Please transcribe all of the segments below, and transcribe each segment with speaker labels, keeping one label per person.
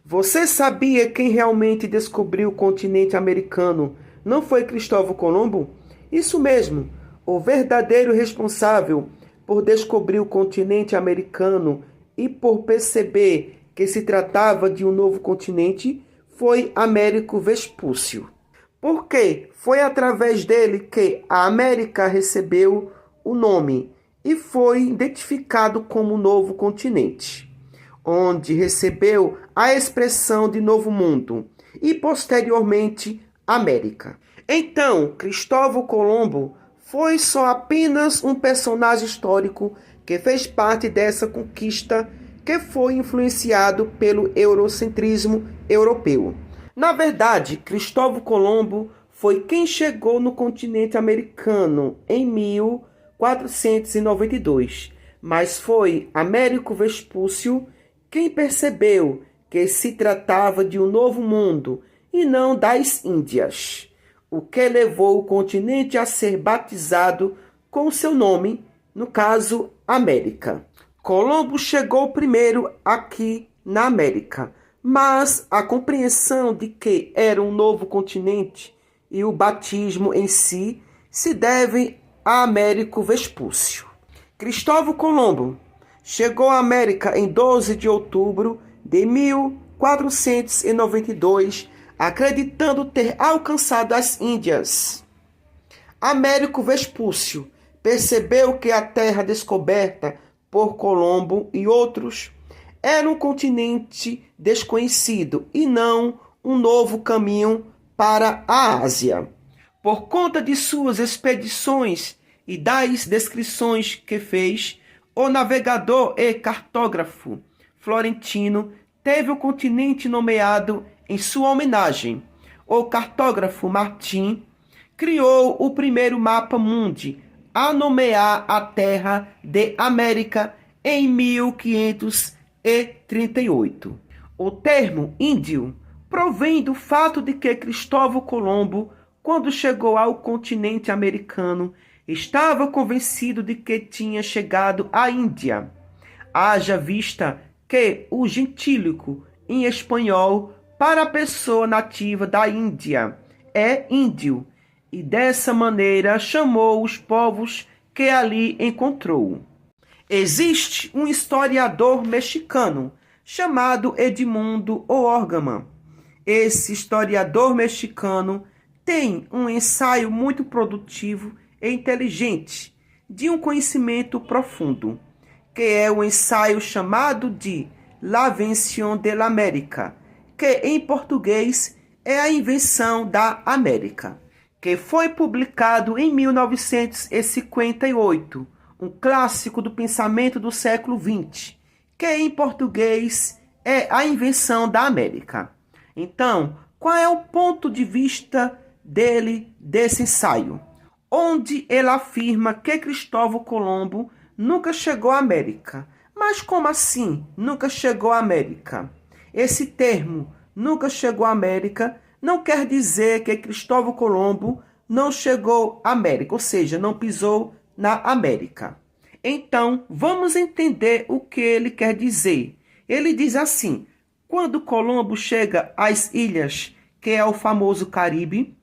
Speaker 1: Você sabia quem realmente descobriu o continente americano não foi Cristóvão Colombo? Isso mesmo, o verdadeiro responsável por descobrir o continente americano e por perceber que se tratava de um novo continente foi Américo Vespúcio. Porque foi através dele que a América recebeu o nome e foi identificado como novo continente, onde recebeu a expressão de Novo Mundo e, posteriormente, América. Então, Cristóvão Colombo foi só apenas um personagem histórico que fez parte dessa conquista que foi influenciado pelo eurocentrismo europeu. Na verdade, Cristóvão Colombo foi quem chegou no continente americano em 1492, mas foi Américo Vespúcio quem percebeu que se tratava de um novo mundo e não das Índias, o que levou o continente a ser batizado com seu nome, no caso, América. Colombo chegou primeiro aqui na América, mas a compreensão de que era um novo continente e o batismo em si se deve a Américo Vespúcio. Cristóvão Colombo chegou à América em 12 de outubro de 1492, acreditando ter alcançado as Índias. Américo Vespúcio percebeu que a terra descoberta por Colombo e outros era um continente desconhecido e não um novo caminho para a Ásia. Por conta de suas expedições e das descrições que fez, o navegador e cartógrafo florentino teve o continente nomeado em sua homenagem. O cartógrafo Martim criou o primeiro mapa mundi a nomear a terra de América em 1538. O termo índio provém do fato de que Cristóvão Colombo, quando chegou ao continente americano, estava convencido de que tinha chegado à Índia. Haja vista que o gentílico em espanhol para a pessoa nativa da Índia é índio, e dessa maneira chamou os povos que ali encontrou. Existe um historiador mexicano chamado Edmundo O'Orgaman. Esse historiador mexicano tem um ensaio muito produtivo e inteligente, de um conhecimento profundo, que é o ensaio chamado de La Invention de l'América, que em português é a invenção da América, que foi publicado em 1958, um clássico do pensamento do século XX, que em português é a invenção da América. Então, qual é o ponto de vista dele desse ensaio? Onde ele afirma que Cristóvão Colombo nunca chegou à América. Mas como assim nunca chegou à América? Esse termo, nunca chegou à América, não quer dizer que Cristóvão Colombo não chegou à América, ou seja, não pisou na América. Então, vamos entender o que ele quer dizer. Ele diz assim: quando Colombo chega às ilhas, que é o famoso Caribe,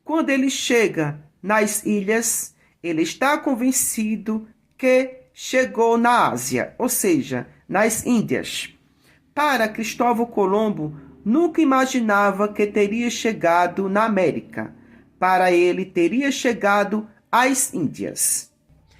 Speaker 1: quando ele chega nas ilhas, ele está convencido que chegou na Ásia, ou seja, nas Índias. Para Cristóvão Colombo, nunca imaginava que teria chegado na América. Para ele, teria chegado às Índias.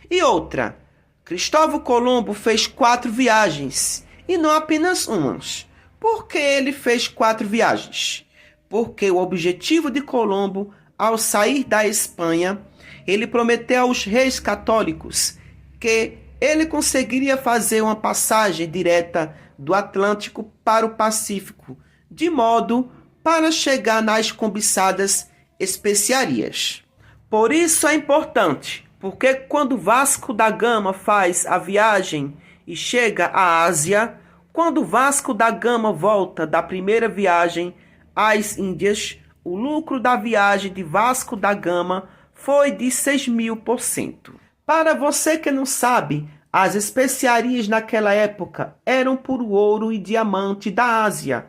Speaker 1: E outra, Cristóvão Colombo fez 4 viagens, e não apenas umas. Por que ele fez 4 viagens? Porque o objetivo de Colombo, ao sair da Espanha, ele prometeu aos reis católicos que ele conseguiria fazer uma passagem direta do Atlântico para o Pacífico, de modo para chegar nas cobiçadas especiarias. Por isso é importante, porque quando Vasco da Gama faz a viagem e chega à Ásia, quando Vasco da Gama volta da primeira viagem às Índias, o lucro da viagem de Vasco da Gama foi de 6.000%. Para você que não sabe, as especiarias naquela época eram puro ouro e diamante da Ásia.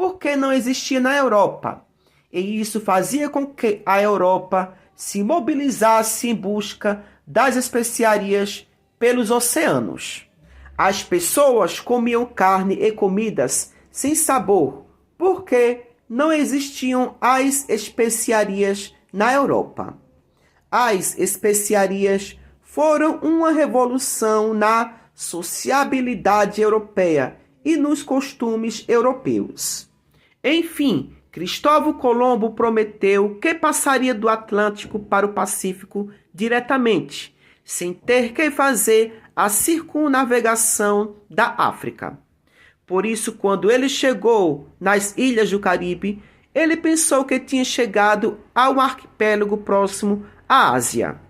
Speaker 1: porque não existia na Europa. E isso fazia com que a Europa se mobilizasse em busca das especiarias pelos oceanos. As pessoas comiam carne e comidas sem sabor, porque não existiam as especiarias na Europa. As especiarias foram uma revolução na sociabilidade europeia e nos costumes europeus. Enfim, Cristóvão Colombo prometeu que passaria do Atlântico para o Pacífico diretamente, sem ter que fazer a circunnavegação da África. Por isso, quando ele chegou nas ilhas do Caribe, ele pensou que tinha chegado ao arquipélago próximo à Ásia,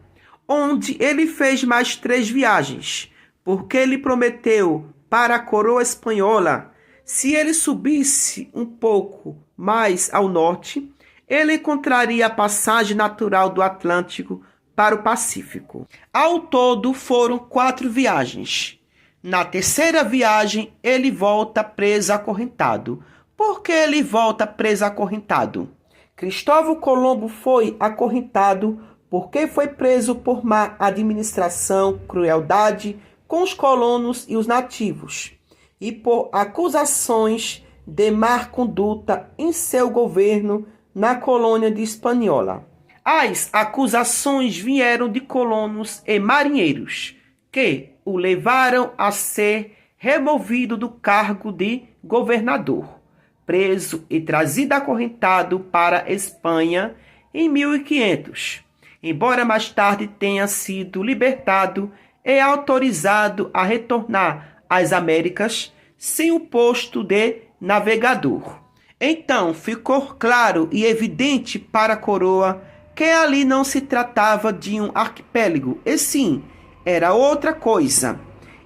Speaker 1: onde ele fez mais 3 viagens, porque ele prometeu para a coroa espanhola, se ele subisse um pouco mais ao norte, ele encontraria a passagem natural do Atlântico para o Pacífico. Ao todo, foram 4 viagens. Na terceira viagem, ele volta preso acorrentado. Por que ele volta preso acorrentado? Cristóvão Colombo foi acorrentado porque foi preso por má administração, crueldade com os colonos e os nativos, e por acusações de má conduta em seu governo na colônia de Hispaniola. As acusações vieram de colonos e marinheiros, que o levaram a ser removido do cargo de governador, preso e trazido acorrentado para a Espanha em 1500, embora mais tarde tenha sido libertado e autorizado a retornar às Américas sem o posto de navegador. Então ficou claro e evidente para a coroa que ali não se tratava de um arquipélago, e sim, era outra coisa.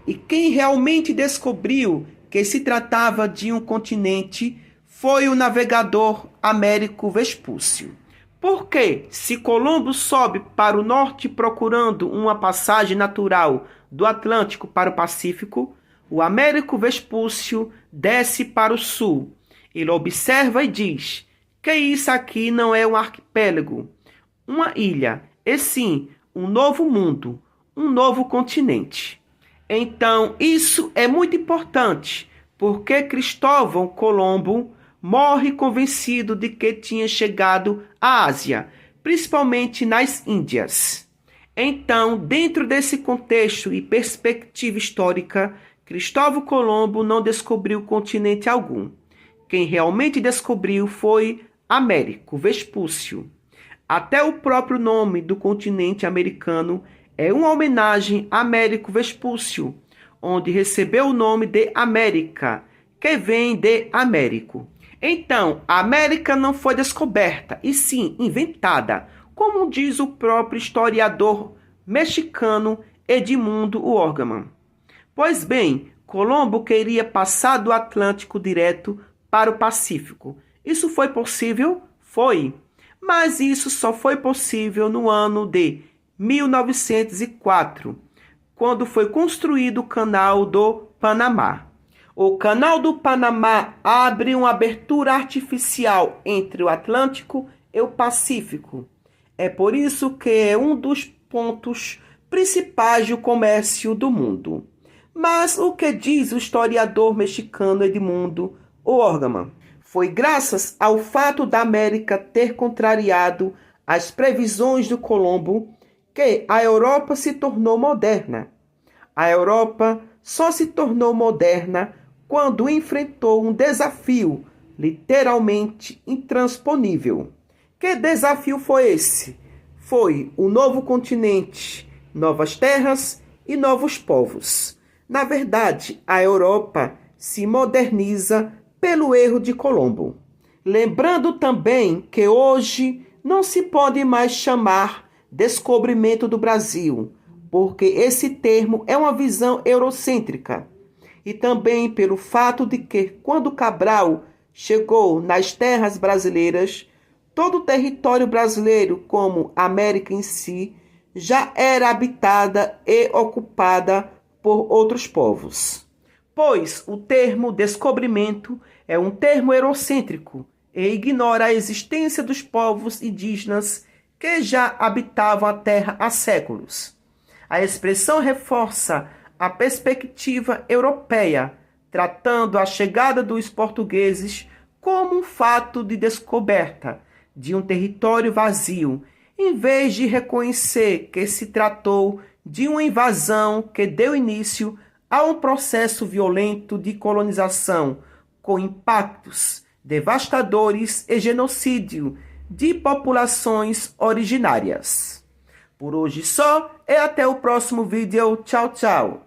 Speaker 1: E quem realmente descobriu que se tratava de um continente foi o navegador Américo Vespúcio. Porque, se Colombo sobe para o norte procurando uma passagem natural do Atlântico para o Pacífico, o Américo Vespúcio desce para o sul. Ele observa e diz que isso aqui não é um arquipélago, uma ilha, e sim um novo mundo, um novo continente. Então, isso é muito importante, porque Cristóvão Colombo morre convencido de que tinha chegado à Ásia, principalmente nas Índias. Então, dentro desse contexto e perspectiva histórica, Cristóvão Colombo não descobriu continente algum. Quem realmente descobriu foi Américo Vespúcio. Até o próprio nome do continente americano é uma homenagem a Américo Vespúcio, onde recebeu o nome de América, que vem de Américo. Então, a América não foi descoberta, e sim inventada, como diz o próprio historiador mexicano Edmundo Orgman. Pois bem, Colombo queria passar do Atlântico direto para o Pacífico. Isso foi possível? Foi. Mas isso só foi possível no ano de 1904, quando foi construído o Canal do Panamá. O Canal do Panamá abre uma abertura artificial entre o Atlântico e o Pacífico. É por isso que é um dos pontos principais do comércio do mundo. Mas o que diz o historiador mexicano Edmundo Orgman? Foi graças ao fato da América ter contrariado as previsões do Colombo que a Europa se tornou moderna. A Europa só se tornou moderna quando enfrentou um desafio literalmente intransponível. Que desafio foi esse? Foi o novo continente, novas terras e novos povos. Na verdade, a Europa se moderniza pelo erro de Colombo. Lembrando também que hoje não se pode mais chamar descobrimento do Brasil, porque esse termo é uma visão eurocêntrica. E também pelo fato de que, quando Cabral chegou nas terras brasileiras, todo o território brasileiro, como a América em si, já era habitada e ocupada por outros povos. Pois o termo descobrimento é um termo eurocêntrico e ignora a existência dos povos indígenas que já habitavam a Terra há séculos. A expressão reforça a perspectiva europeia, tratando a chegada dos portugueses como um fato de descoberta de um território vazio, em vez de reconhecer que se tratou de uma invasão que deu início a um processo violento de colonização, com impactos devastadores e genocídio de populações originárias. Por hoje só, e até o próximo vídeo. Tchau, tchau!